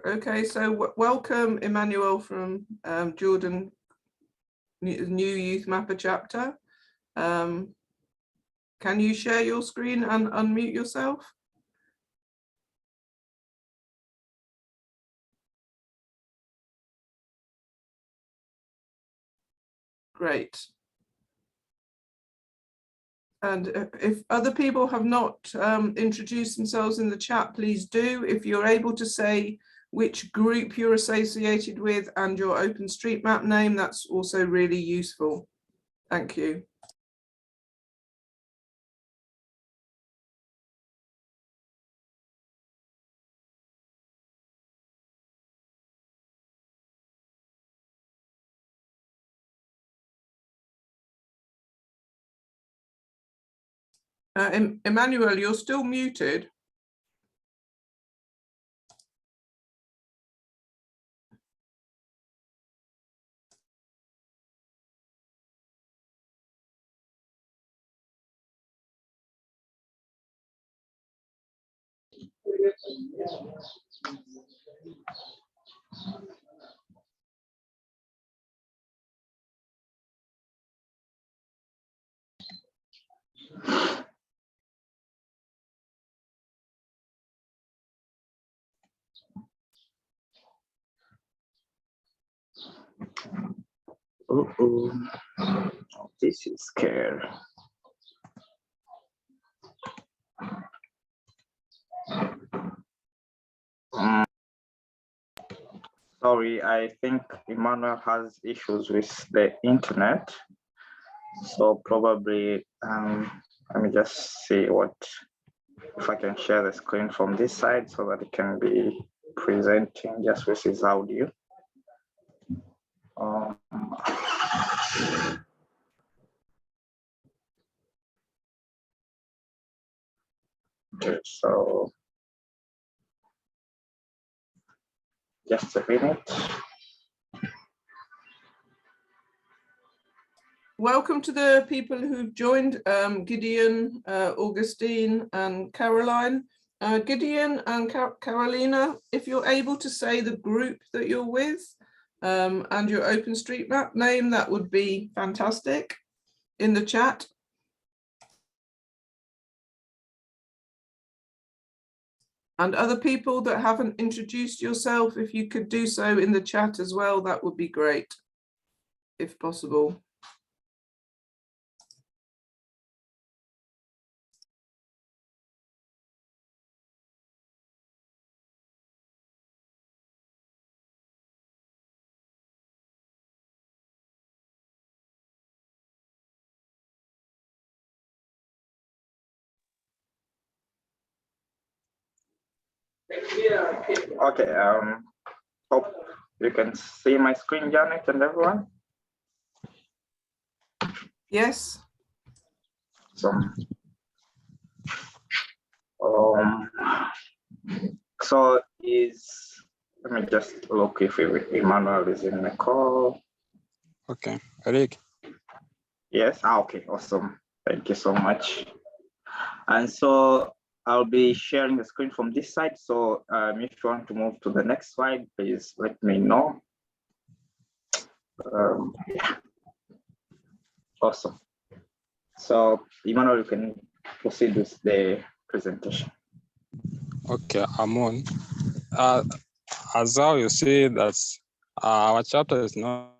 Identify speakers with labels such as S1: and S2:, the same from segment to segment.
S1: Okay, so welcome Emmanuel from Jordan New Youth Mapper chapter. Can you share your screen and unmute yourself? Great. And if other people have not introduced themselves in the chat, please do. If you're able to say which group you're associated with and your OpenStreetMap name, that's also really useful. Thank you. Emmanuel, you're still muted.
S2: This is scary. Sorry, I think Emmanuel has issues with the internet. So probably, let me just see if I can share the screen from this side so that it can be presenting just with his audio. Okay, so just a minute.
S1: Welcome to the people who've joined, Gideon, Augustine and Caroline. Gideon and Carolina, if you're able to say the group that you're with and your OpenStreetMap name, that would be fantastic in the chat. And other people that haven't introduced yourself, if you could do so in the chat as well, that would be great, if possible.
S2: Okay, hope you can see my screen, Janet, and everyone.
S1: Yes.
S2: So let me just look if Emmanuel is in the call.
S3: Okay, Eric.
S2: Yes, okay, awesome. Thank you so much. And so I'll be sharing the screen from this side. So if you want to move to the next slide, please let me know. Yeah. Awesome. So Emmanuel, you can proceed with the presentation.
S3: Okay, I'm on. As how you see that our chapter is not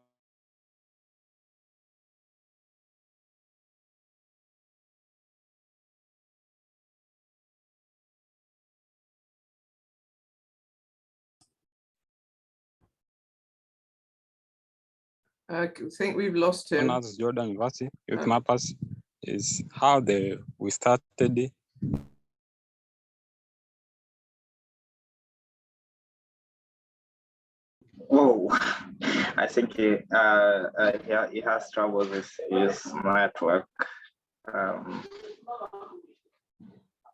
S1: I think we've lost him.
S3: as Jordan University Youth Mappers is how we started.
S2: Oh, I think he has trouble with his network.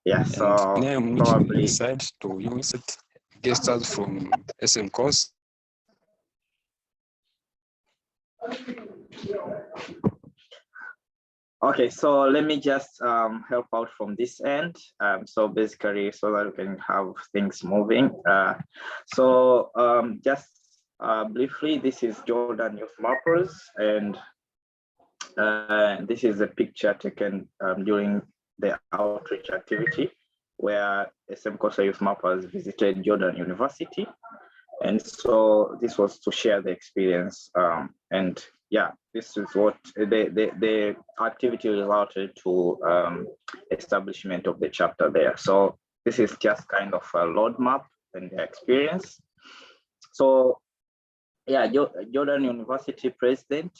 S2: Yeah, so
S3: name
S2: probably
S3: decided to use it guest us from SM course.
S2: Okay, so let me just help out from this end. So basically, so that we can have things moving. Just briefly, this is Jordan Youth Mappers, and this is a picture taken during the outreach activity where SM Kosa Youth Mappers visited Jordan University. And so this was to share the experience. And yeah, this is what the activity resulted to establishment of the chapter there. So this is just kind of a roadmap and the experience. So yeah, Jordan University president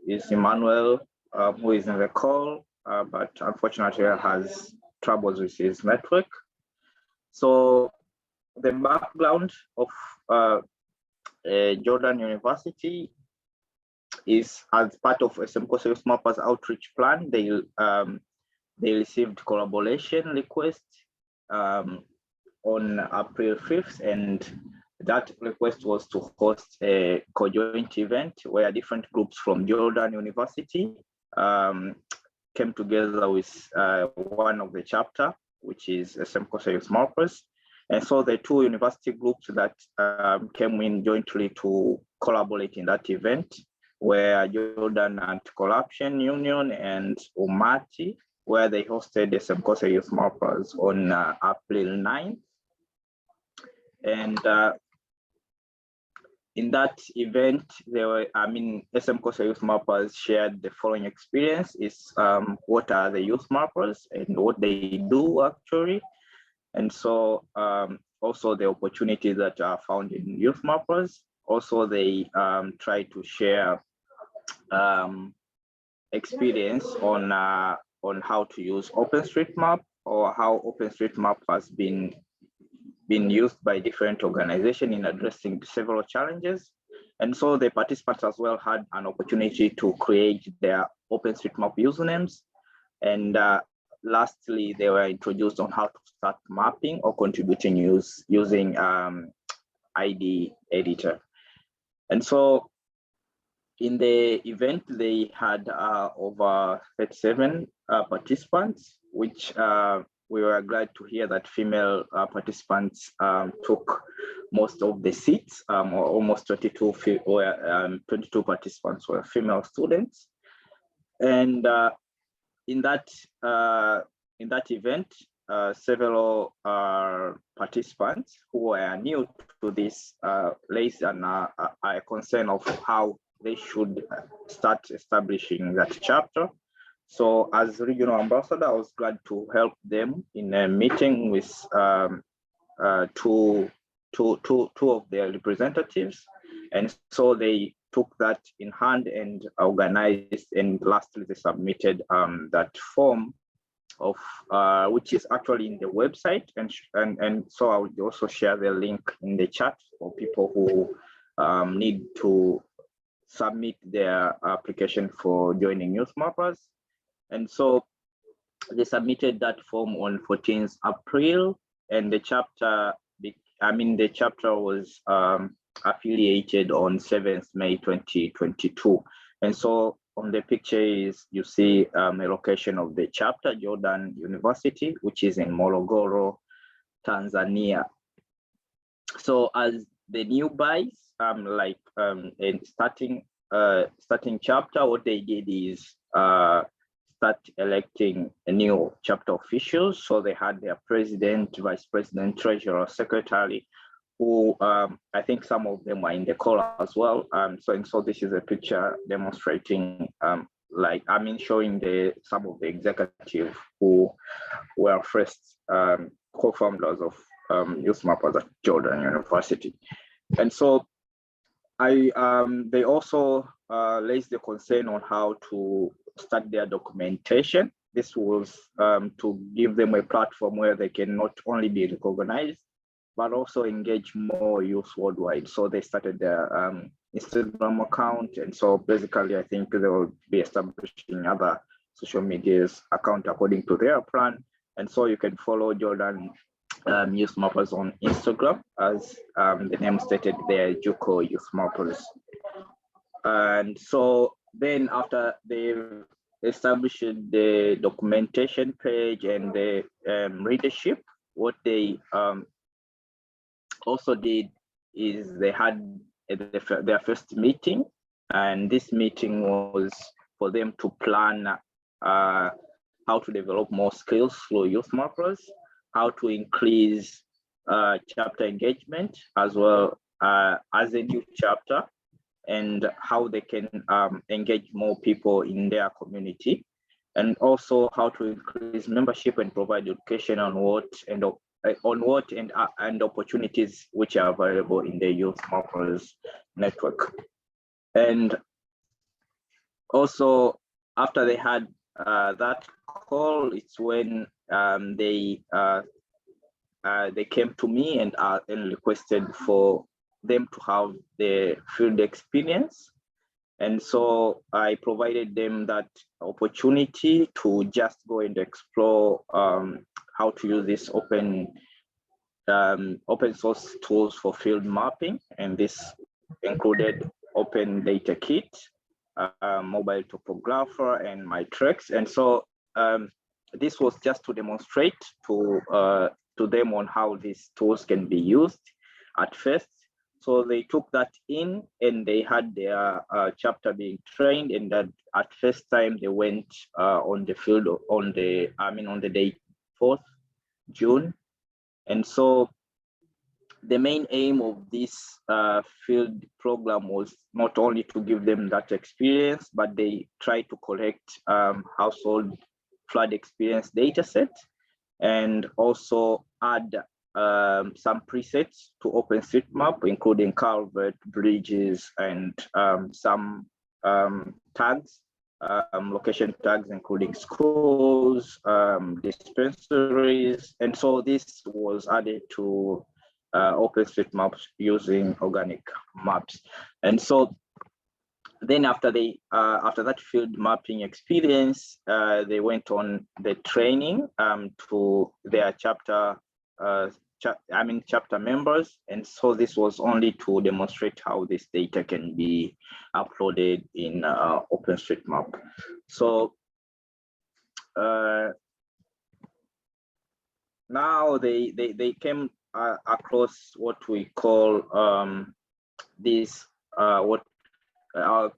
S2: is Emmanuel, who is in the call, but unfortunately has troubles with his network. So the background of Jordan University is as part of SM Kosa Youth Mappers outreach plan. They received collaboration requests on April 5th, and that request was to host a co-joint event where different groups from Jordan University came together with one of the chapter, which is SM Kosa Youth Mappers. And so the two university groups that came in jointly to collaborate in that event were Jordan Anti-Corruption Union and Umati, where they hosted the SM Kosa Youth Mappers on April 9th. And in that event, SM Kosa Youth Mappers shared the following experience: is what are the youth mappers and what they do actually. And so also the opportunities that are found in youth mappers. Also, they try to share experience on how to use OpenStreetMap, or how OpenStreetMap has been used by different organizations in addressing several challenges. And so the participants as well had an opportunity to create their OpenStreetMap usernames. And lastly, they were introduced on how to start mapping or contributing using ID editor. And so in the event, they had over 37 participants, which we were glad to hear that female participants took most of the seats, or almost 22 participants were female students. And in that event, several participants who were new to this raised a concern of how they should start establishing that chapter. So as regional ambassador, I was glad to help them in a meeting with two of their representatives. And so they took that in hand and organized, and lastly they submitted that form of which is actually in the website, and so I would also share the link in the chat for people who need to submit their application for joining youth mappers. And so they submitted that form on 14th April, and the chapter was affiliated on 7th May 2022. And so on the picture you see a location of the chapter, Jordan University, which is in Morogoro, Tanzania. So as the new buys, in starting chapter, what they did is start electing a new chapter officials. So they had their president, vice president, treasurer, secretary, who I think some of them were in the call as well. So this is a picture demonstrating, showing some of the executive who were first co-founders of Youth Mappers at Jordan University. And so they also raised the concern on how to start their documentation. This was to give them a platform where they can not only be recognized, but also engage more youth worldwide. So they started their Instagram account. And so basically, I think they will be establishing other social media's account according to their plan. And so you can follow Jordan Youth Mappers on Instagram, as the name stated there, JUCO Youth Mappers. And so then after they've establishing the documentation page and the readership. What they also did is they had their first meeting, and this meeting was for them to plan how to develop more skills through youth markers, how to increase chapter engagement as well as a new chapter, and how they can engage more people in their community, and also how to increase membership and provide education on what and opportunities which are available in the youth markers network. And also after they had that call, it's when they came to me and requested for them to have the field experience. And so I provided them that opportunity to just go and explore how to use this open source tools for field mapping. And this included Open Data Kit, Mobile Topographer, and Matrix. And so this was just to demonstrate to them on how these tools can be used at first. So they took that in and they had their chapter being trained, and that at first time they went on the field on the day 4th June. And so the main aim of this field program was not only to give them that experience, but they tried to collect household flood experience data set, and also add some presets to OpenStreetMap, including culvert, bridges, and some tags, location tags, including schools, dispensaries. And so this was added to OpenStreetMap using organic maps. And so then after that field mapping experience, they went on the training to their chapter members. And so this was only to demonstrate how this data can be uploaded in OpenStreetMap. So now they came across what we call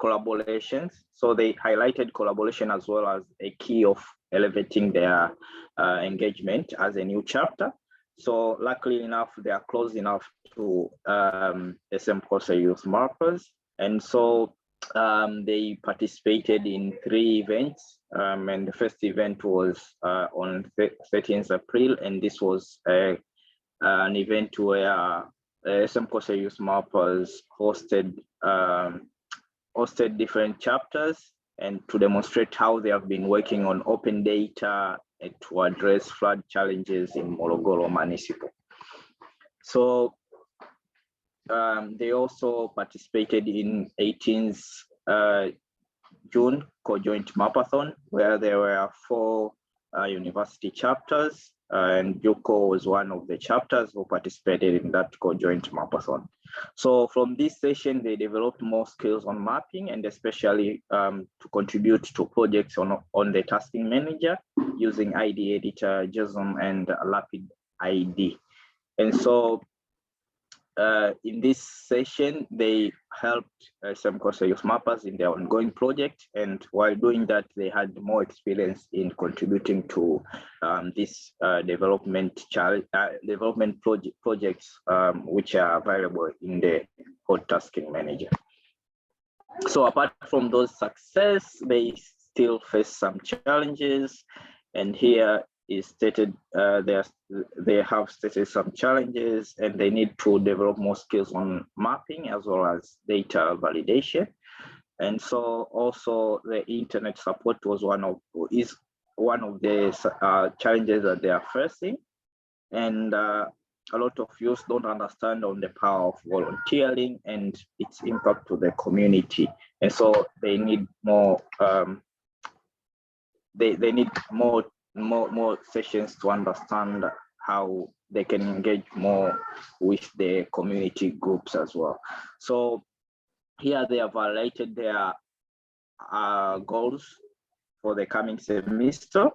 S2: collaborations. So they highlighted collaboration as well as a key of elevating their engagement as a new chapter. So luckily enough, they are close enough to SM Kosa Youth Markers. And so they participated in 3 events. And the first event was on 13th April. And this was an event where SM Kosa Youth Markers hosted different chapters, and to demonstrate how they have been working on open data to address flood challenges in Morogoro Municipal. So they also participated in 18th June co-joint mapathon, where there were 4 university chapters, and JUCO was one of the chapters who participated in that co-joint mapathon. So from this session, they developed more skills on mapping, and especially to contribute to projects on the tasking manager using ID editor, JSON, and Lapid ID. And so in this session, they helped some Kosa youth mappers in their ongoing project. And while doing that, they had more experience in contributing to this development projects which are available in the code tasking manager. So apart from those success, they still face some challenges. And here is stated they have stated some challenges, and they need to develop more skills on mapping as well as data validation. And so also the internet support is one of the challenges that they are facing. And a lot of youth don't understand on the power of volunteering and its impact to the community. And so they need more they need more sessions to understand how they can engage more with the community groups as well. So here they have highlighted their goals for the coming semester.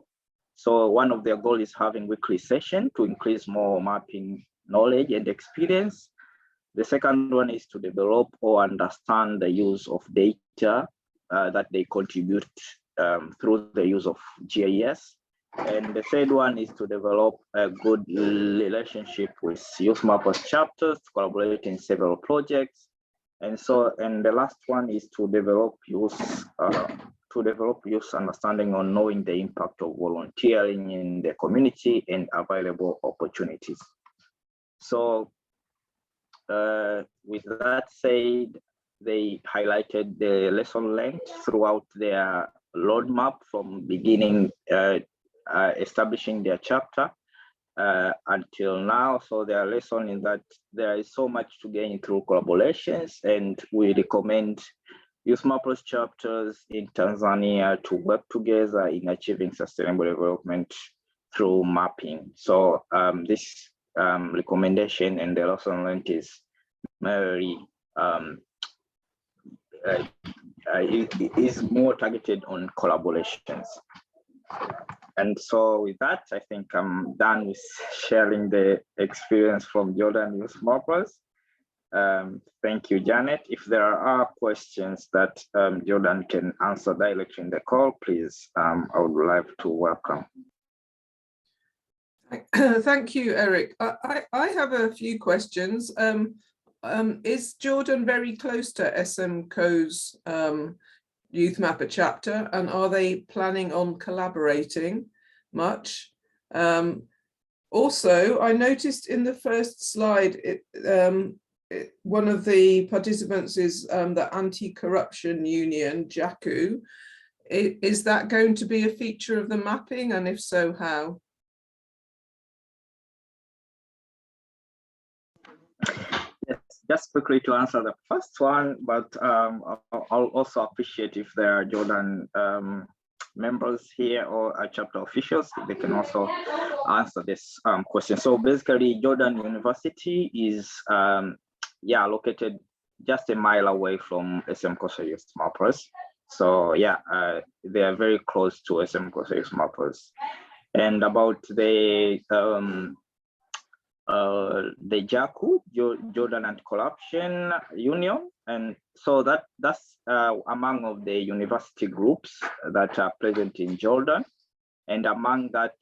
S2: So one of their goals is having weekly session to increase more mapping knowledge and experience. The second one is to develop or understand the use of data that they contribute through the use of GIS. And the third one is to develop a good relationship with Youth Mappers chapters, to collaborate in several projects. And the last one is to develop youth understanding on knowing the impact of volunteering in the community and available opportunities. So with that said, they highlighted the lesson learned throughout their roadmap from beginning establishing their chapter until now. So their lesson is that there is so much to gain through collaborations, and we recommend Youth Mappers chapters in Tanzania to work together in achieving sustainable development through mapping. So this recommendation and the lesson learned is very is more targeted on collaborations. And so with that, I think I'm done with sharing the experience from Jordan Youth Mappers. Thank you, Janet. If there are questions that Jordan can answer directly in the call, please, I would like to welcome.
S1: Thank you, Eric. I have a few questions. Is Jordan very close to SMCO's Youth Mapper chapter, and are they planning on collaborating much? Also, I noticed in the first slide, one of the participants is the Anti-Corruption Union, JACU. Is that going to be a feature of the mapping, and if so, how?
S2: Yes, just quickly to answer the first one, but I'll also appreciate if there are Jordan members here or chapter officials, they can also answer this question. So basically, Jordan University is located just a mile away from SMCO's Youth Mappers. So yeah, they are very close to SMCO's Youth Mappers. And about the JACU, Jordan Anti-Corruption Union, and so that's among of the university groups that are present in Jordan, and among that,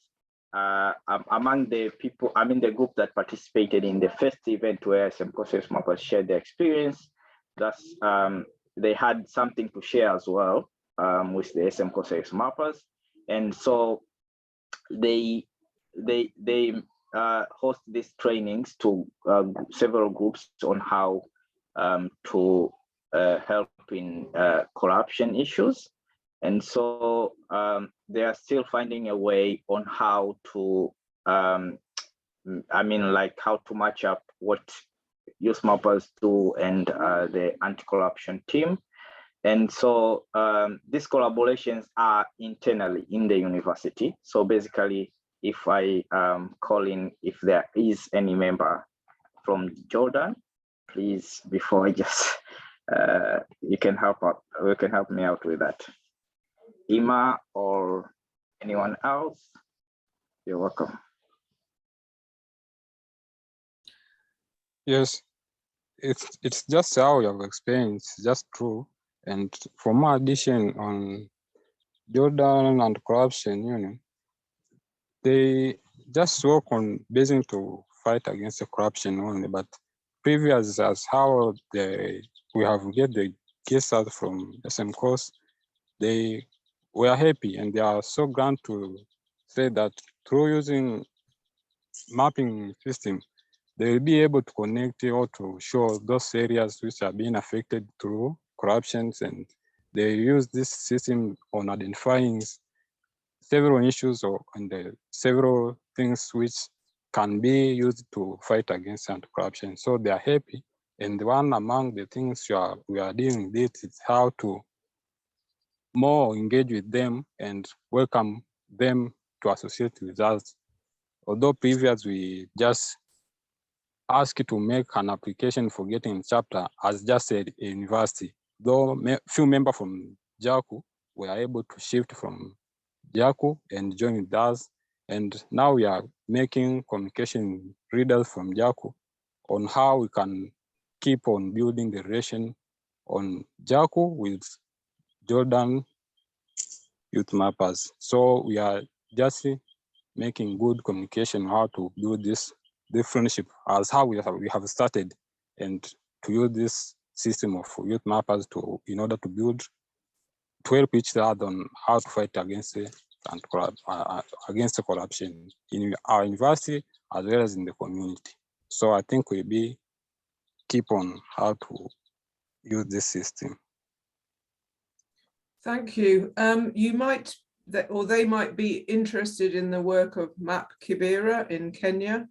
S2: among the people, I mean the group that participated in the first event where SMCO's Youth Mappers shared their experience, that's they had something to share as well with the SMCO's Youth Mappers, and so they host these trainings to several groups on how to help in corruption issues. And so they are still finding a way on how to, how to match up what Youth Mappers do and the anti-corruption team. And so these collaborations are internally in the university. So basically, if I call in, if there is any member from Jordan, please, before I just, you can help out, you can help me out with that. Ima or anyone else, you're welcome.
S3: Yes, it's just how you have experienced, just true. And for more addition on Jordan and corruption union, they just work on basing to fight against the corruption only, but previous as how we have get the case out from SMCO's, they were happy and they are so glad to say that through using mapping system, they will be able to connect or to show those areas which are being affected through corruptions, and they use this system on identifying several issues and several things which can be used to fight against anti-corruption. So they are happy. And one among the things we are dealing with is how to more engage with them and welcome them to associate with us. Although previous we just ask you to make an application for getting a chapter as just a university, though few members from JACU were able to shift from Jaku and join with us. And now we are making communication readers from Jaku on how we can keep on building the relation on Jaku with Jordan youth mappers. So we are just making good communication how to build the friendship as how we have started, and to use this system of youth mappers in order to help each other on how to fight against against the corruption in our university as well as in the community. So I think we'll keep on how to use this system.
S1: Thank you. You might, or they might be interested in the work of Map Kibera in Kenya.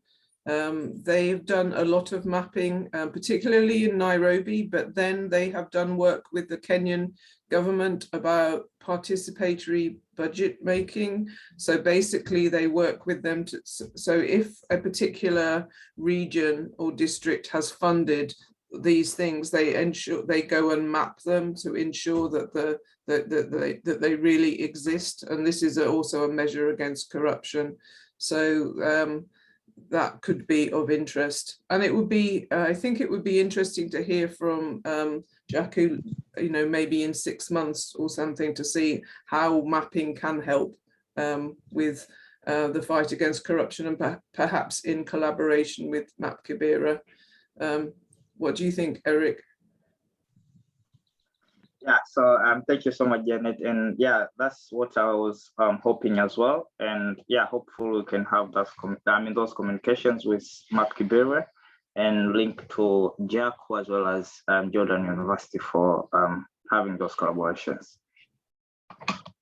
S1: They've done a lot of mapping, particularly in Nairobi, but then they have done work with the Kenyan government about participatory budget making. So basically they work with them so if a particular region or district has funded these things, they go and map them to ensure that that they really exist, and this is also a measure against corruption. So that could be of interest, and it would be I think it would be interesting to hear from Jaku, maybe in 6 months or something, to see how mapping can help with the fight against corruption, and perhaps in collaboration with Map Kibera. What do you think, Eric?
S2: Yeah, so thank you so much, Janet. And yeah, that's what I was hoping as well. And yeah, hopefully we can have those communications with Map Kibera and link to Jaku as well as Jordan University for having those collaborations.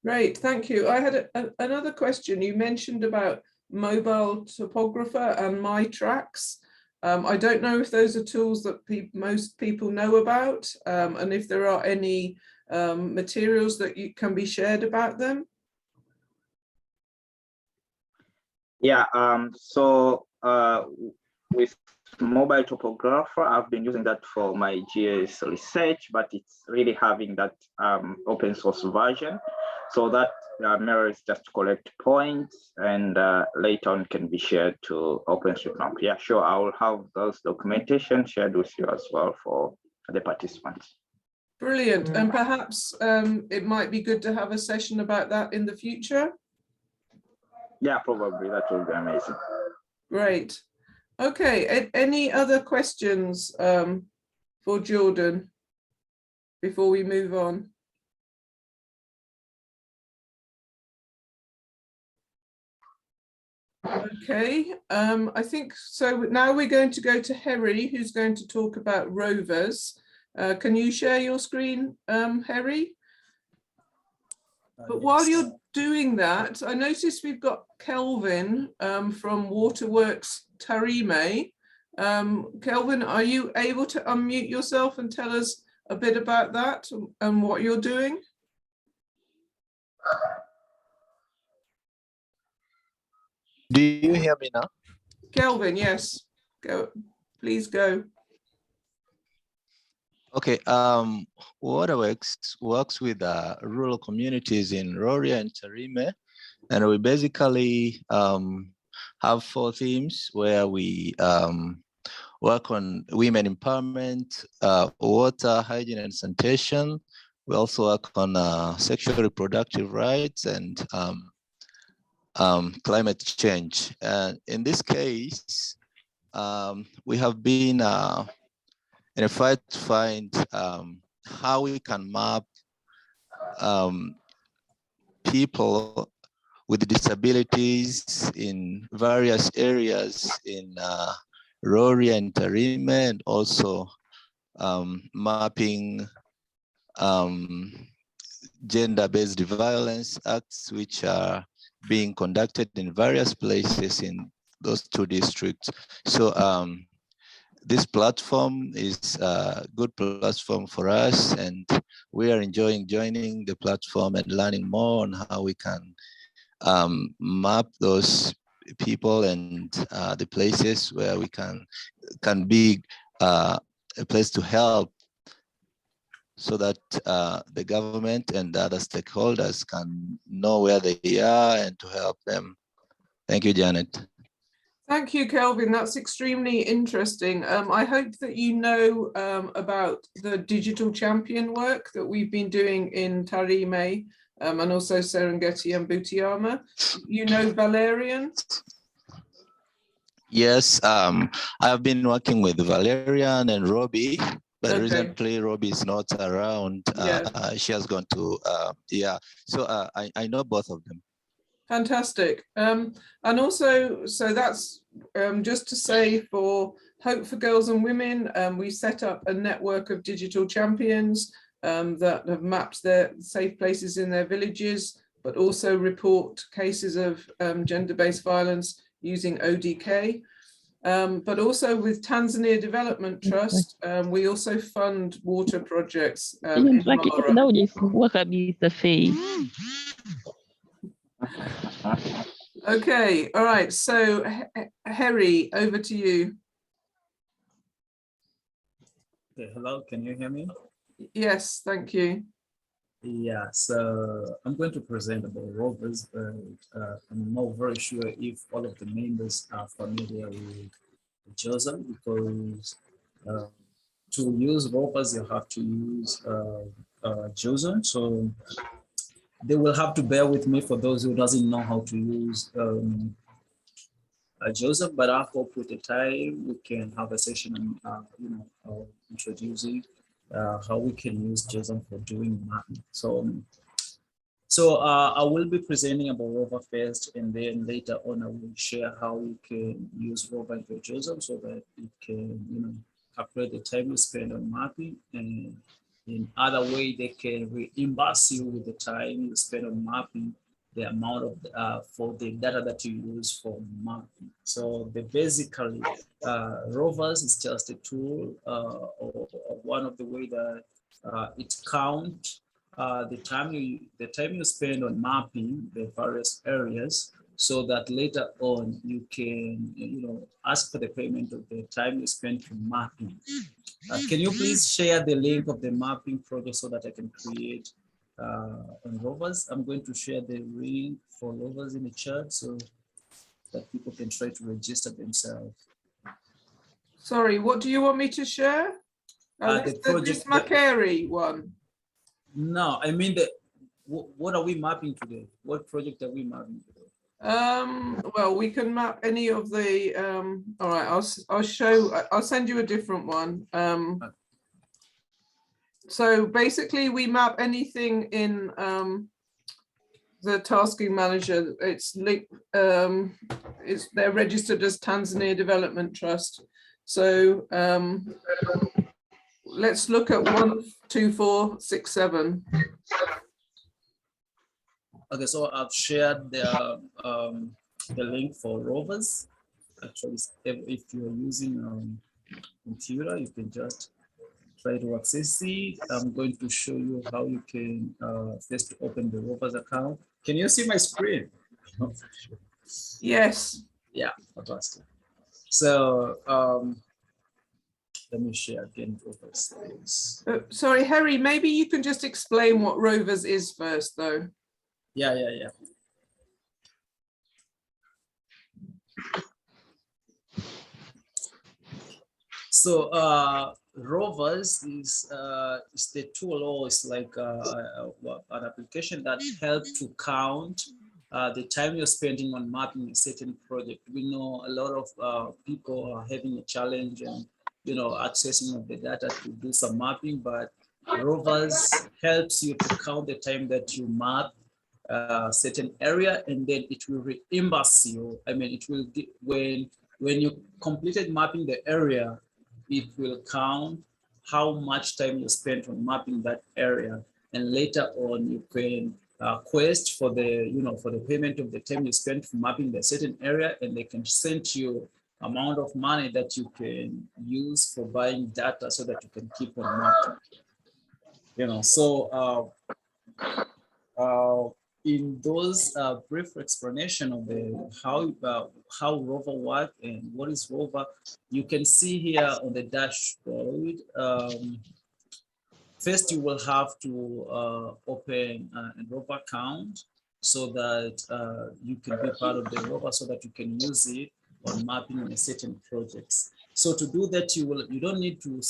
S1: Great, thank you. I had another question. You mentioned about mobile topographer and MyTracks. I don't know if those are tools that most people know about, and if there are any materials that can be shared about them.
S2: Yeah, so with mobile topographer, I've been using that for my GS research, but it's really having that open source version. So that mirror is just to collect points, and later on can be shared to OpenStreetMap. Yeah, sure. I will have those documentation shared with you as well for the participants.
S1: Brilliant. And perhaps it might be good to have a session about that in the future.
S2: Yeah, probably that will be amazing.
S1: Great. Okay. Any other questions for Jordan before we move on? Okay, I think so. Now we're going to go to Harry, who's going to talk about rovers. Can you share your screen, Harry? But while you're doing that, I noticed we've got Kelvin from Waterworks Tarime. Kelvin, are you able to unmute yourself and tell us a bit about that and what you're doing?
S4: Do you hear me now?
S1: Kelvin, yes. Go, please go.
S4: Okay, Waterworks works with rural communities in Rorya and Tarime, and we basically have 4 themes where we work on women empowerment, water, hygiene and sanitation. We also work on sexual reproductive rights and climate change. And in this case, we have been in a fight to find how we can map people with disabilities in various areas in Rorya and Tarime, and also mapping gender-based violence acts which are being conducted in various places in those 2 districts. So this platform is a good platform for us, and we are enjoying joining the platform and learning more on how we can map those people and the places where we can be a place to help. so that the government and other stakeholders can know where they are and to help them. Thank you, Janet.
S1: Thank you, Kelvin. That's extremely interesting. I hope that you know about the digital champion work that we've been doing in Tarime and also Serengeti and Butiama. You know Valerian?
S4: Yes, I've been working with Valerian and Robbie, but
S1: Okay.
S4: recently Robbie is not around.
S1: Yeah.
S4: She has gone to, so I know both of them.
S1: Fantastic. And also, so that's just to say for Hope for Girls and Women, we set up a network of digital champions that have mapped their safe places in their villages, but also report cases of gender-based violence using ODK. But also with Tanzania Development Trust, we also fund water projects in Mara. Okay, all right, so Harry, over to you.
S5: Okay, hello, can you hear me?
S1: Yes, thank you.
S5: Yeah, so I'm going to present about rovers, but I'm not very sure if all of the members are familiar with JOSM, because to use rovers, you have to use JOSM. So they will have to bear with me for those who doesn't know how to use JOSM, but I hope with the time we can have a session on introducing how we can use JOSM for doing mapping. So I will be presenting about rover first, and then later on I will share how we can use rover into JOSM so that it can calculate the time you spend on mapping, and in other way they can reimburse you with the time you spend on mapping, the amount of for the data that you use for mapping. So basically rovers is just a tool or one of the way that it counts the time you spend on mapping the various areas, so that later on you can ask for the payment of the time you spent on mapping. Can you please share the link of the mapping project so that I can create on rovers? I'm going to share the link for rovers in the chat so that people can try to register themselves.
S1: Sorry, what do you want me to share?
S5: The project,
S1: this Macquarie one.
S5: No, I mean what are we mapping today? What project are we mapping today?
S1: Well, we can map any of the all right, I'll send you a different one. So basically we map anything in the tasking manager. It's linked, they're registered as Tanzania Development Trust. So let's look at 12467.
S5: Okay, so I've shared the link for rovers. Actually, if you're using computer, you can just try to access it. I'm going to show you how you can first open the rovers account. Can you see my screen?
S1: Yes.
S5: Yeah, fantastic. So let me share again rovers.
S1: Sorry, Harry, maybe you can just explain what rovers is first, though.
S5: Yeah. So rovers is the tool, or it's like an application that helps to count the time you're spending on mapping a certain project. We know a lot of people are having a challenge and accessing of the data to do some mapping, but rovers helps you to count the time that you map certain area, and then it will reimburse you. I mean, it will when you completed mapping the area, it will count how much time you spent on mapping that area, and later on you can quest for the for the payment of the time you spent for mapping the certain area, and they can send you amount of money that you can use for buying data so that you can keep on mapping. So in those brief explanation of the how rover work and what is rover, you can see here on the dashboard first you will have to open a rover account so that you can be part of the rover, so that you can use it on mapping on a certain projects. So to do that, you don't need to,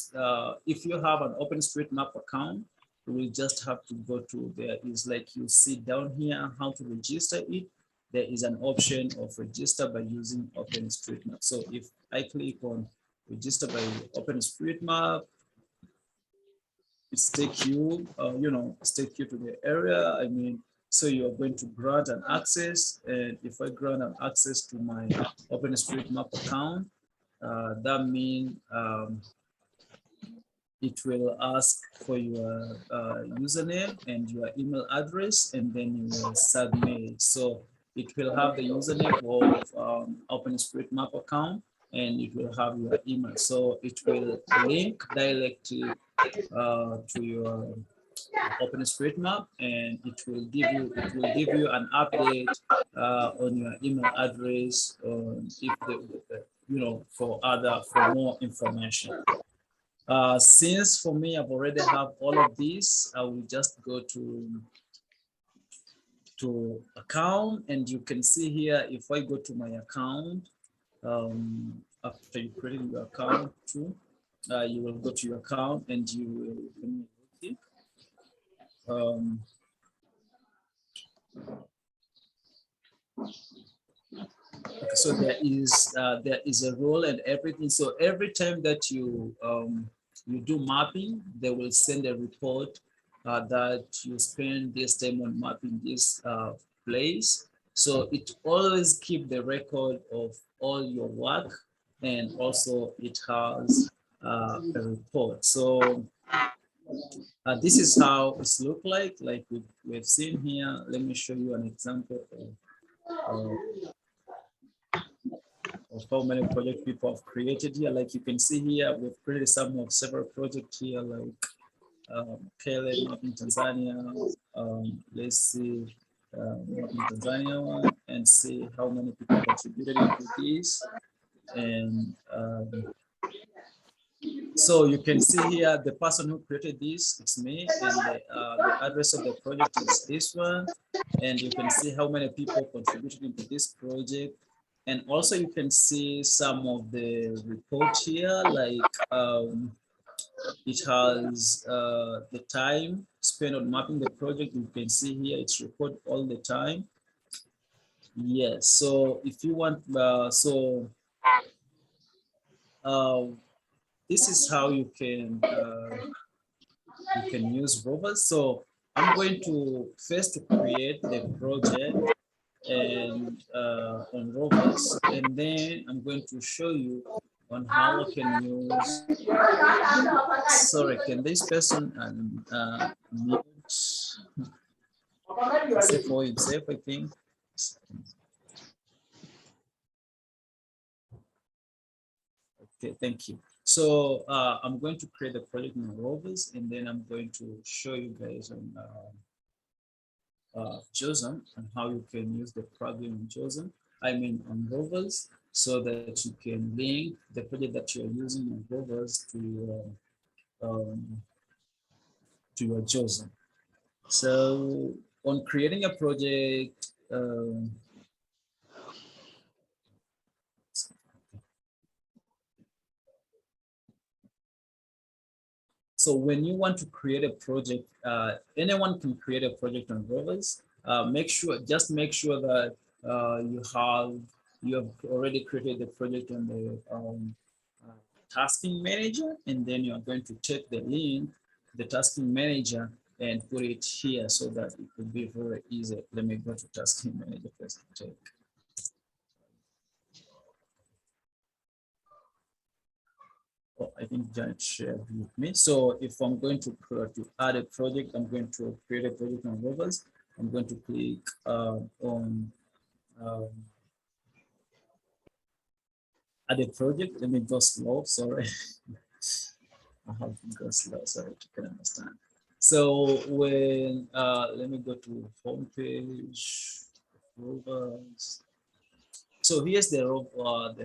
S5: if you have an OpenStreetMap account, you will just have to go to, there is like, you see down here how to register it. There is an option of register by using OpenStreetMap. So if I click on register by OpenStreetMap, it's take you, it's take you to the area. I mean, so you are going to grant an access, and if I grant an access to my OpenStreetMap account, that means it will ask for your username and your email address, and then you will submit. So it will have the username of OpenStreetMap account, and it will have your email. So it will link directly to your OpenStreetMap, and it will give you an update on your email address, if for more information. Since for me, I've already have all of these, I will just go to account, and you can see here, if I go to my account, after you create your account too, you will go to your account, and you will, so there is a role and everything. So every time that you do mapping, they will send a report that you spend this time on mapping this place. So it always keep the record of all your work, and also it has a report. So this is how it's look like we've seen here. Let me show you an example of how many projects people have created here. Like you can see here, we've created several projects here, like KLA map in Tanzania. Let's see map in Tanzania one, and see how many people contributed into this. And so you can see here, the person who created this, it's me, and the address of the project is this one. And you can see how many people contributed into this project. And also you can see some of the report here, like it has the time spent on mapping the project. You can see here, it's report all the time. Yes, so if you want, this is how you can use rovers. So I'm going to first create the project and on rovers, and then I'm going to show you on how I can use. Sorry, can this person mute? Say for himself, I think. Okay, thank you. So I'm going to create a project in rovers, and then I'm going to show you guys on JOSM and how you can use the program in JOSM, I mean on rovers, so that you can link the project that you're using on rovers to your JOSM. So on creating a project, so when you want to create a project, anyone can create a project on rovers. Just make sure that you have already created the project on the tasking manager, and then you are going to take the link, the tasking manager, and put it here so that it will be very easy. Let me go to tasking manager first to take. Oh, I think Janet shared with me. So if I'm going to add a project, I'm going to create a project on rovers. I'm going to click on add a project. Let me go slow, sorry. I have to go slow, sorry, you can understand. So when, let me go to homepage, rovers. So here's the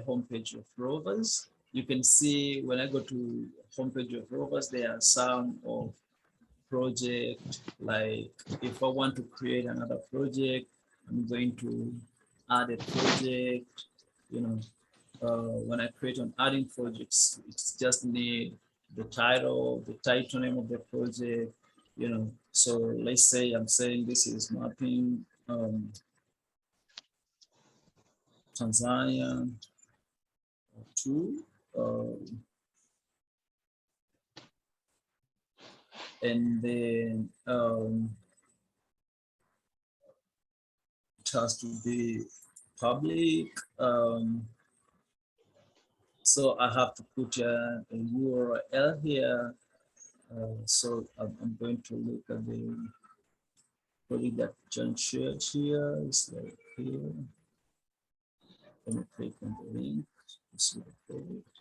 S5: homepage of rovers. You can see when I go to homepage of rovers, there are some of project. Like if I want to create another project, I'm going to add a project, you know. When I create on adding projects, it's just need the title name of the project, you know. So let's say I'm saying this is mapping Tanzania to and then it has to be public. So I have to put a URL here. So I'm going to look at the project that John shared here. It's like here. Let me click on the link to see the project.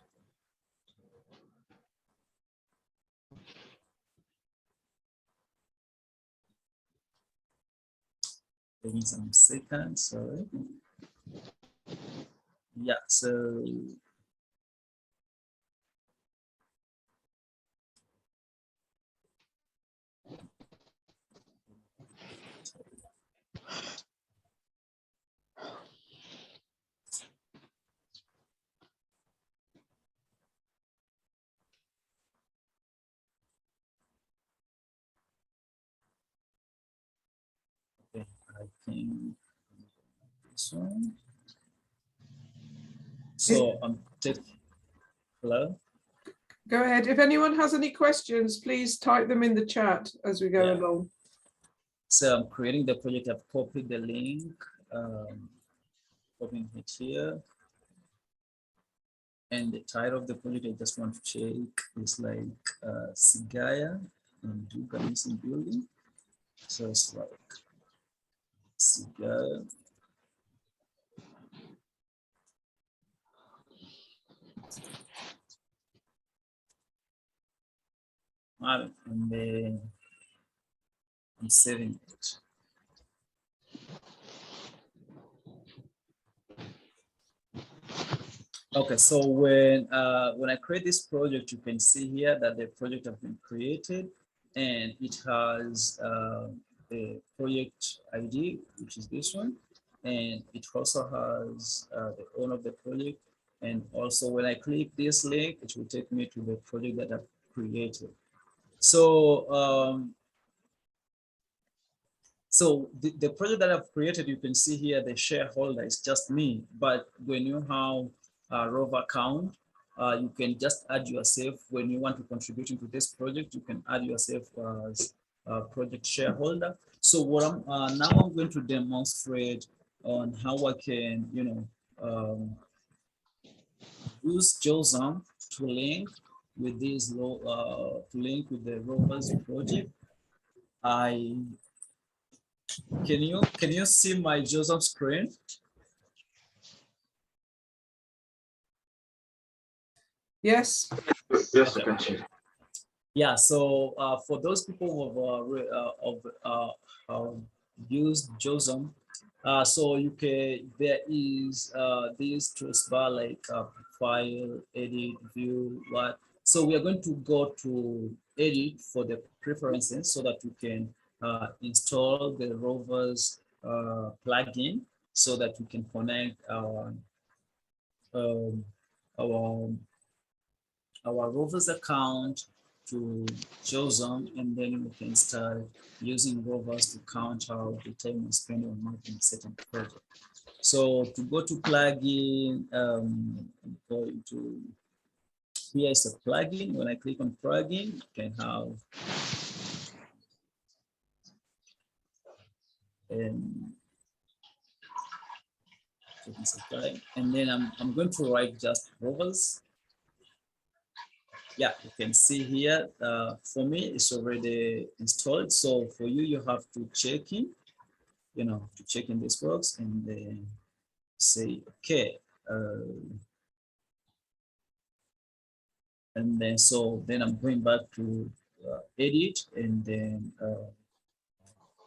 S5: Taking some seconds, sorry. Yeah, so okay, I think this one. So I'm taking, hello?
S1: Go ahead. If anyone has any questions, please type them in the chat as we go
S5: Yeah.
S1: along.
S5: So I'm creating the project. I've copied the link, copying it here. And the title of the project I just want to check is like Sigaya and Duga Missing Building. So it's like Sigaya. And then I'm saving it. Okay, so when I create this project, you can see here that the project has been created, and it has the project ID, which is this one, and it also has the owner of the project. And also, when I click this link, it will take me to the project that I've created. So the project that I've created, you can see here the shareholder is just me. But when you have a Rover account, you can just add yourself. When you want to contribute into this project, you can add yourself as a project shareholder. So what now I'm going to demonstrate on how I can, you know, use JOSM to link with this to link with the Rovers project. Can you see my JOSM screen?
S1: Yes.
S2: Yes, you can see.
S5: Yeah, so for those people who have used JOSM, so you can, there is this toolbar like file, edit, view, what. So we are going to go to edit for the preferences so that you can install the Rovers plugin so that we can connect um, our Rovers account to JOSM, and then we can start using Rovers to count out the time we spend on mapping certain project. So to go to plugin, I'm going to, here is a plugin. When I click on plugin, you can have and then I'm going to write just Rovers. Yeah, you can see here, for me, it's already installed. So for you, you have to check in, you know, to check in this box and then say, okay. And then, so then I'm going back to edit and then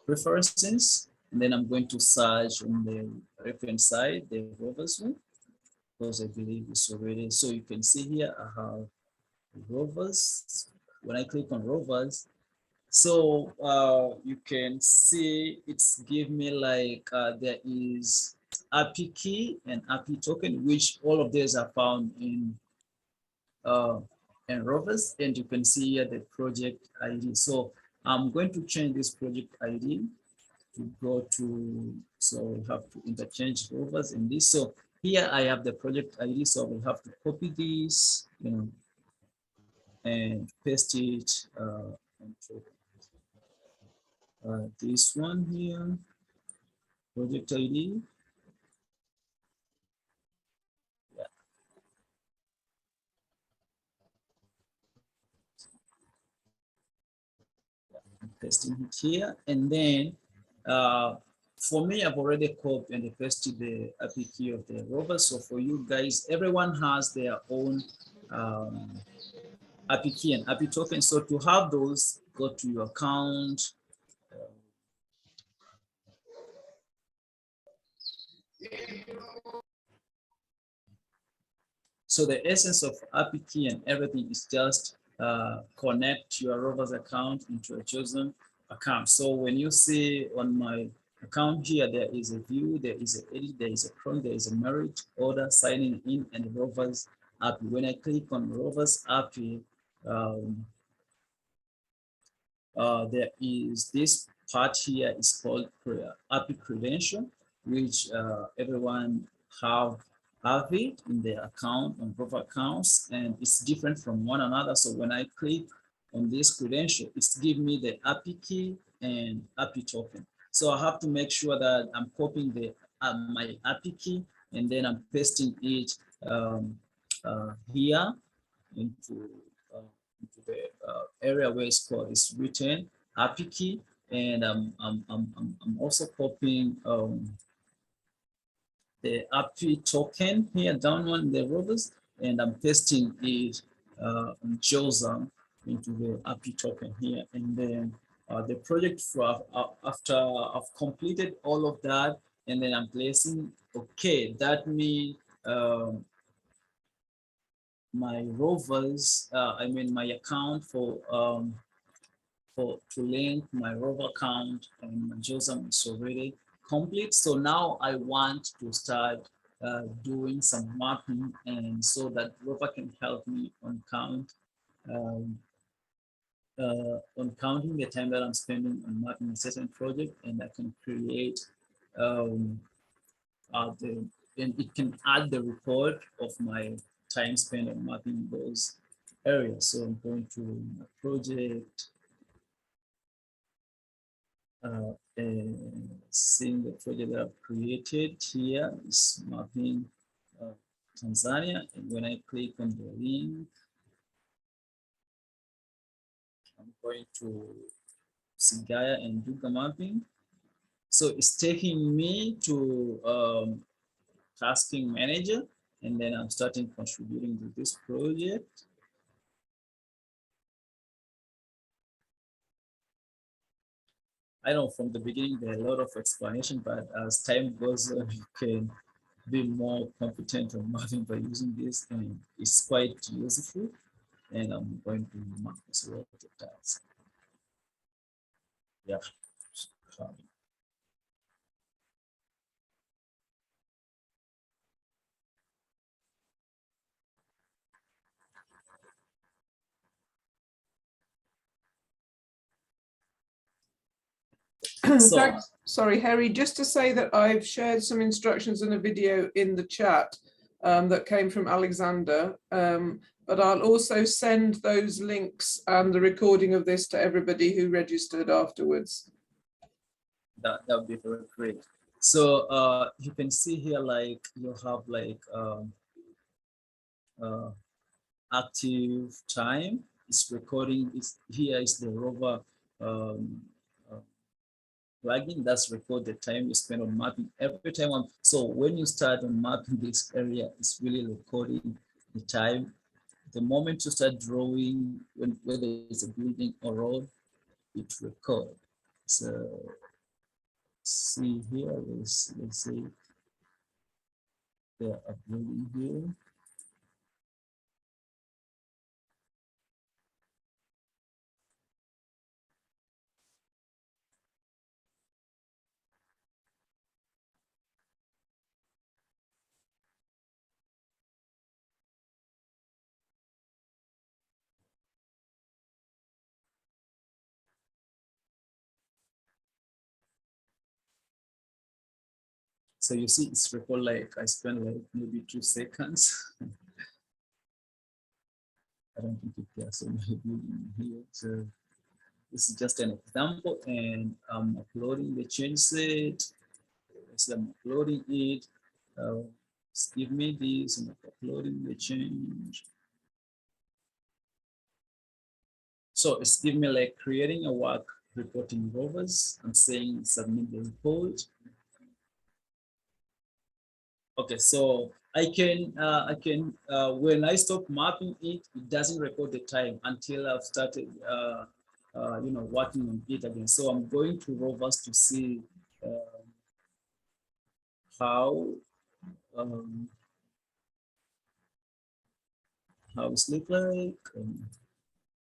S5: preferences. And then I'm going to search on the reference side, the Rovers one, because I believe it's already, so you can see here, I have Rovers. When I click on Rovers, So you can see it's give me like there is API key and API token, which all of these are found in rovers, and you can see here the project ID. So I'm going to change this project ID to go to, so we have to interchange rovers in this. So here I have the project ID, so we'll have to copy this, and paste it into this one here, project ID. Yeah. I'm pasting it here, and then for me, I've already copied and pasted the API key of the rover. So for you guys, everyone has their own API key and API token. So to have those, go to your account. So the essence of API key and everything is just connect your rover's account into a chosen account. So when you see on my account here, there is a view, there is an edit, there is a cron, there is a merit order, signing in, and the rover's API. When I click on rover's API, there is this part here is called API credential, which everyone have it in their account on both accounts, and it's different from one another. So when I click on this credential, it's give me the API key and API token. So I have to make sure that I'm copying the my API key, and then I'm pasting it here into the area where it's called is written API key, and I'm also copying the API token here down on the rovers, and I'm pasting it on JOSM into the API token here, and then the project for after I've completed all of that, and then I'm placing okay. That means my rovers, I mean my account for to link my rover account and my JOSM is already complete. So now I want to start doing some mapping, and so that rover can help me on counting the time that I'm spending on mapping a certain project, and I can create and it can add the report of my time spent on mapping those areas. So I'm going to my project and seeing the project that I've created here is mapping Tanzania. And when I click on the link, I'm going to Sigaya and do the mapping. So it's taking me to tasking manager, and then I'm starting contributing to this project. I know from the beginning there are a lot of explanation, but as time goes on, you can be more competent on mapping by using this, and it's quite useful. And I'm going to map this a lot of times. Yeah. So,
S1: Thanks. Sorry, Harry, just to say that I've shared some instructions and a video in the chat that came from Alexander, but I'll also send those links and the recording of this to everybody who registered afterwards.
S5: that would be very great. So you can see here, like you have like active time. It's recording. Here is the rover plugin that's record the time you spend on mapping every time. So when you start on mapping this area, it's really recording the time. The moment you start drawing, whether it's a building or road, it records. So see here, let's see, there are building here. So you see, it's record like I spent like maybe 2 seconds. I don't think it gets so maybe in here. So this is just an example, and I'm uploading the change set. So I'm uploading it. Just give me this, and I'm uploading the change. So it's giving me like creating a work reporting rovers. I'm saying submit the report. Okay, so I can when I stop mapping it, it doesn't record the time until I've started working on it again. So I'm going to rovers to see how it's look like,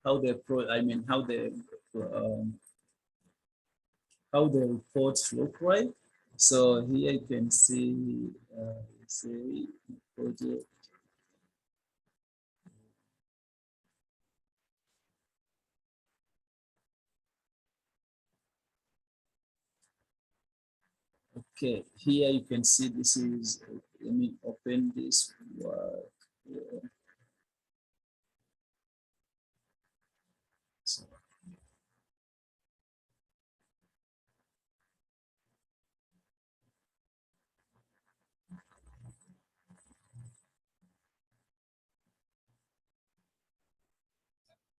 S5: how the reports look like. So here you can see, say project. Okay, here you can see this is, let me open this work here. So,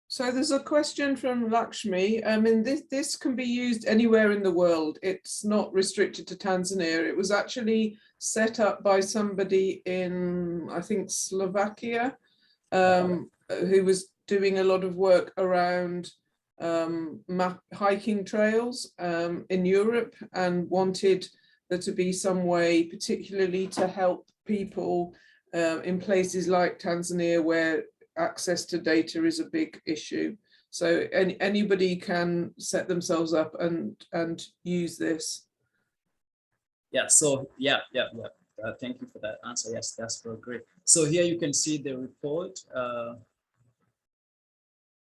S1: So there's a question from Lakshmi. And this can be used anywhere in the world. It's not restricted to Tanzania. It was actually set up by somebody in, I think, Slovakia, who was doing a lot of work around hiking trails in Europe, and wanted there to be some way, particularly to help people in places like Tanzania where access to data is a big issue. So anybody can set themselves up and use this.
S5: yeah, so yeah. Thank you for that answer. Yes, that's very great. So here you can see the report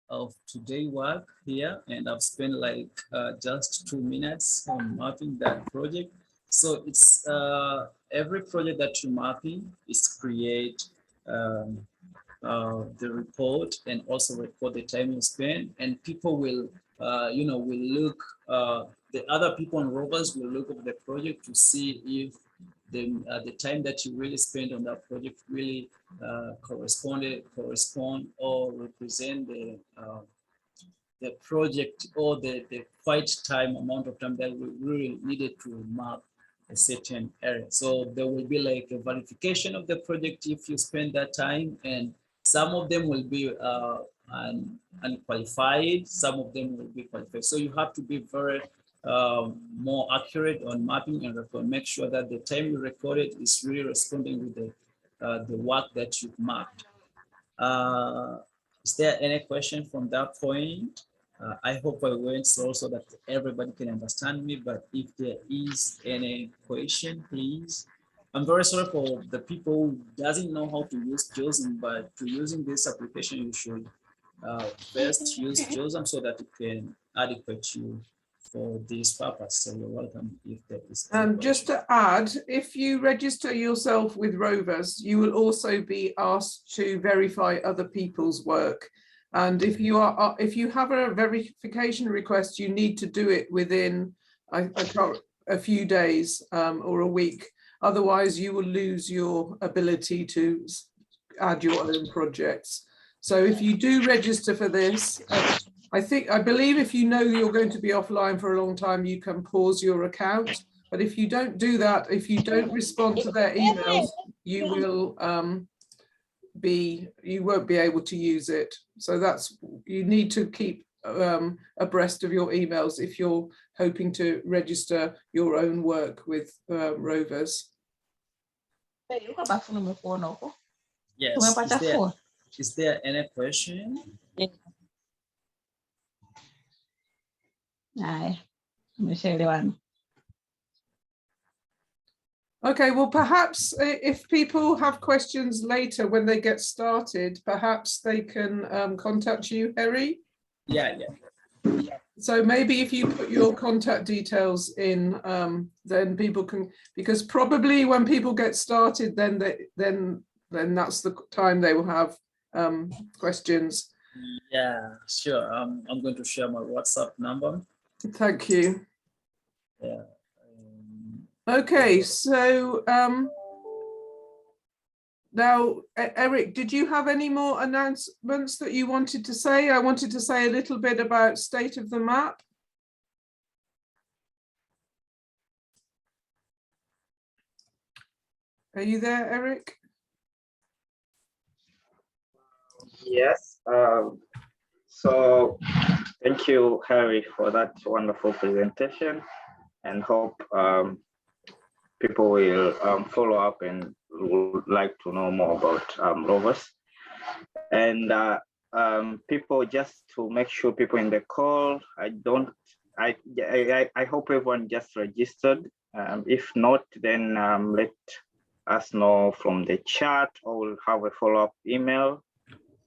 S5: of today work here, and I've spent like just 2 minutes on mapping that project. So it's every project that you're mapping is create the report and also record the time you spend, and people will will look, the other people on rovers will look at the project to see if the time that you really spend on that project really correspond or represent the project, or the quite time amount of time that we really needed to map a certain area. So there will be like a verification of the project if you spend that time, and some of them will be unqualified, some of them will be qualified. So you have to be very more accurate on mapping and record. Make sure that the time you recorded is really responding with the work that you've mapped. Is there any question from that point? I hope I went so that everybody can understand me, but if there is any question, please. I'm very sorry for the people who doesn't know how to use JOSM, but to using this application, you should first use JOSM so that it can adequate you for this purpose. So you're welcome if there is.
S1: And just to add, if you register yourself with rovers, you will also be asked to verify other people's work. And if you have a verification request, you need to do it within a few days or a week. Otherwise, you will lose your ability to add your own projects. So if you do register for this, I believe if you know you're going to be offline for a long time, you can pause your account. But if you don't do that, if you don't respond to their emails, you won't be able to use it. So you need to keep abreast of your emails if you're hoping to register your own work with rovers.
S5: Yes. Is there any question?
S1: Okay, well, perhaps if people have questions later when they get started, perhaps they can contact you, Harry.
S5: Yeah.
S1: So maybe if you put your contact details in, then people can, because probably when people get started, then that's the time they will have questions.
S5: Yeah, sure. I'm going to share my WhatsApp number.
S1: Thank you.
S5: Yeah.
S1: Okay, so now, Eric, did you have any more announcements that you wanted to say? I wanted to say a little bit about state of the map. Are you there, Eric?
S2: Yes. So thank you, Harry, for that wonderful presentation, and hope people will follow up and would like to know more about rovers. And people, just to make sure people in the call, I hope everyone just registered. If not, then let us know from the chat, or we'll have a follow-up email.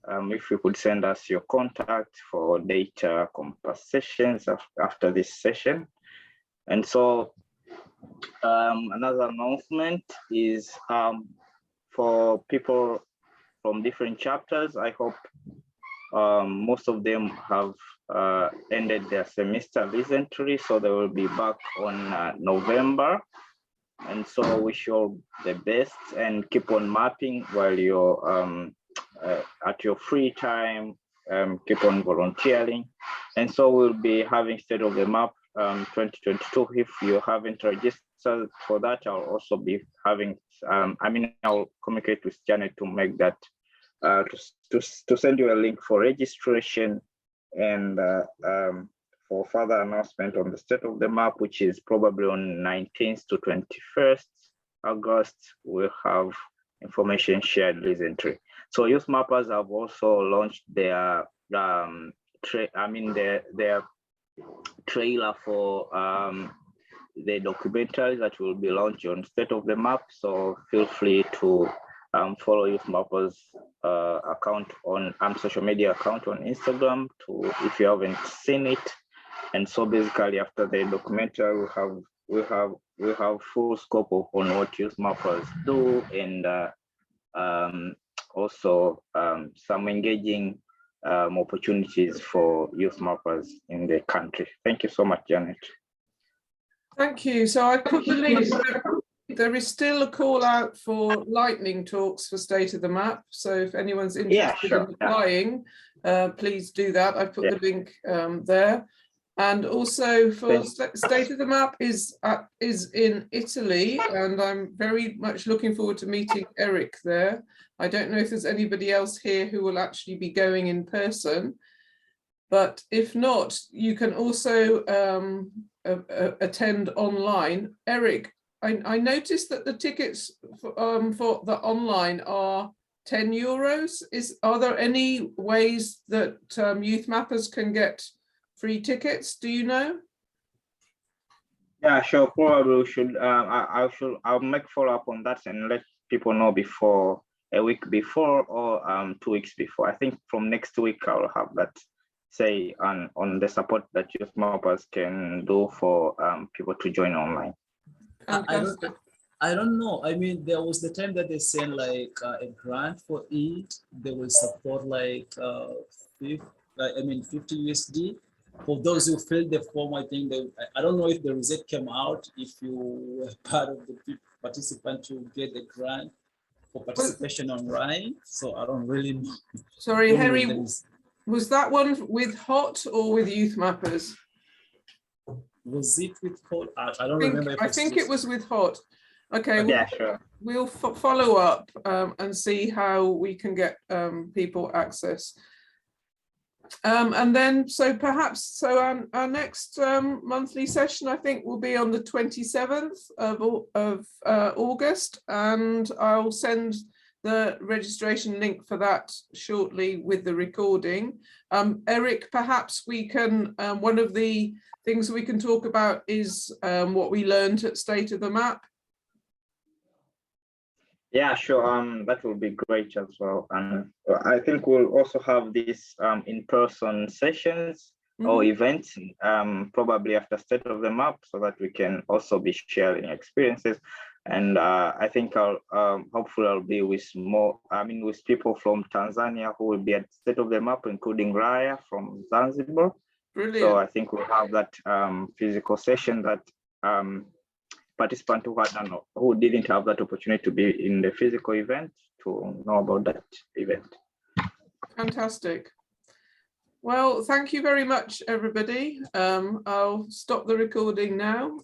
S2: If you could send us your contact for data conversations after this session. And so another announcement is for people from different chapters. I hope most of them have ended their semester recently, so they will be back on November. And so wish you all the best and keep on mapping while you're at your free time, keep on volunteering. And so we'll be having State of the Map 2022. If you haven't registered for that, I'll also be having, I'll communicate with Janet to make that, to send you a link for registration and for further announcement on the State of the Map, which is probably on 19th to 21st August. We'll have information shared recently. So youth mappers have also launched their their trailer for the documentary that will be launched on State of the Map. So feel free to follow youth mappers account on social media account on Instagram if you haven't seen it. And so basically after the documentary, we have full scope on what youth mappers do, and also some engaging opportunities for youth mappers in the country. Thank you so much, Janet.
S1: Thank you. So I put the link. There is still a call out for lightning talks for State of the Map. So if anyone's interested in applying, please do that. I put the link there. And also for State of the Map is in Italy, and I'm very much looking forward to meeting Eric there. I don't know if there's anybody else here who will actually be going in person, but if not, you can also attend online. Eric, I noticed that the tickets for the online are €10. Are there any ways that youth mappers can get free tickets? Do you know?
S2: Yeah, sure. Probably we should. I'll make follow up on that and let people know before a week before or 2 weeks before. I think from next week I'll have that say on the support that youth mappers can do for people to join online.
S5: I don't know. I mean, there was the time that they sent like a grant for it. They will support like 50 USD. For those who filled the form, I think I don't know if the result came out, if you were part of the participant to get the grant for participation online. So I don't really know.
S1: Sorry, Harry, was that one with HOT or with youth mappers?
S5: Was it with HOT? I don't remember.
S1: I think it was with HOT. Okay,
S2: yeah, sure.
S1: We'll follow up and see how we can get people access. And then, so perhaps, our next monthly session, I think, will be on the 27th of August, and I'll send the registration link for that shortly with the recording. Eric, perhaps we can, one of the things we can talk about is what we learned at State of the Map.
S2: Yeah, sure. That will be great as well. And I think we'll also have these in-person sessions or events, probably after State of the Map, so that we can also be sharing experiences. And I think hopefully I'll be with with people from Tanzania who will be at State of the Map, including Raya from Zanzibar.
S1: Brilliant.
S2: So I think we'll have that physical session that participants who didn't have that opportunity to be in the physical event to know about that event.
S1: Fantastic. Well, thank you very much, everybody. I'll stop the recording now.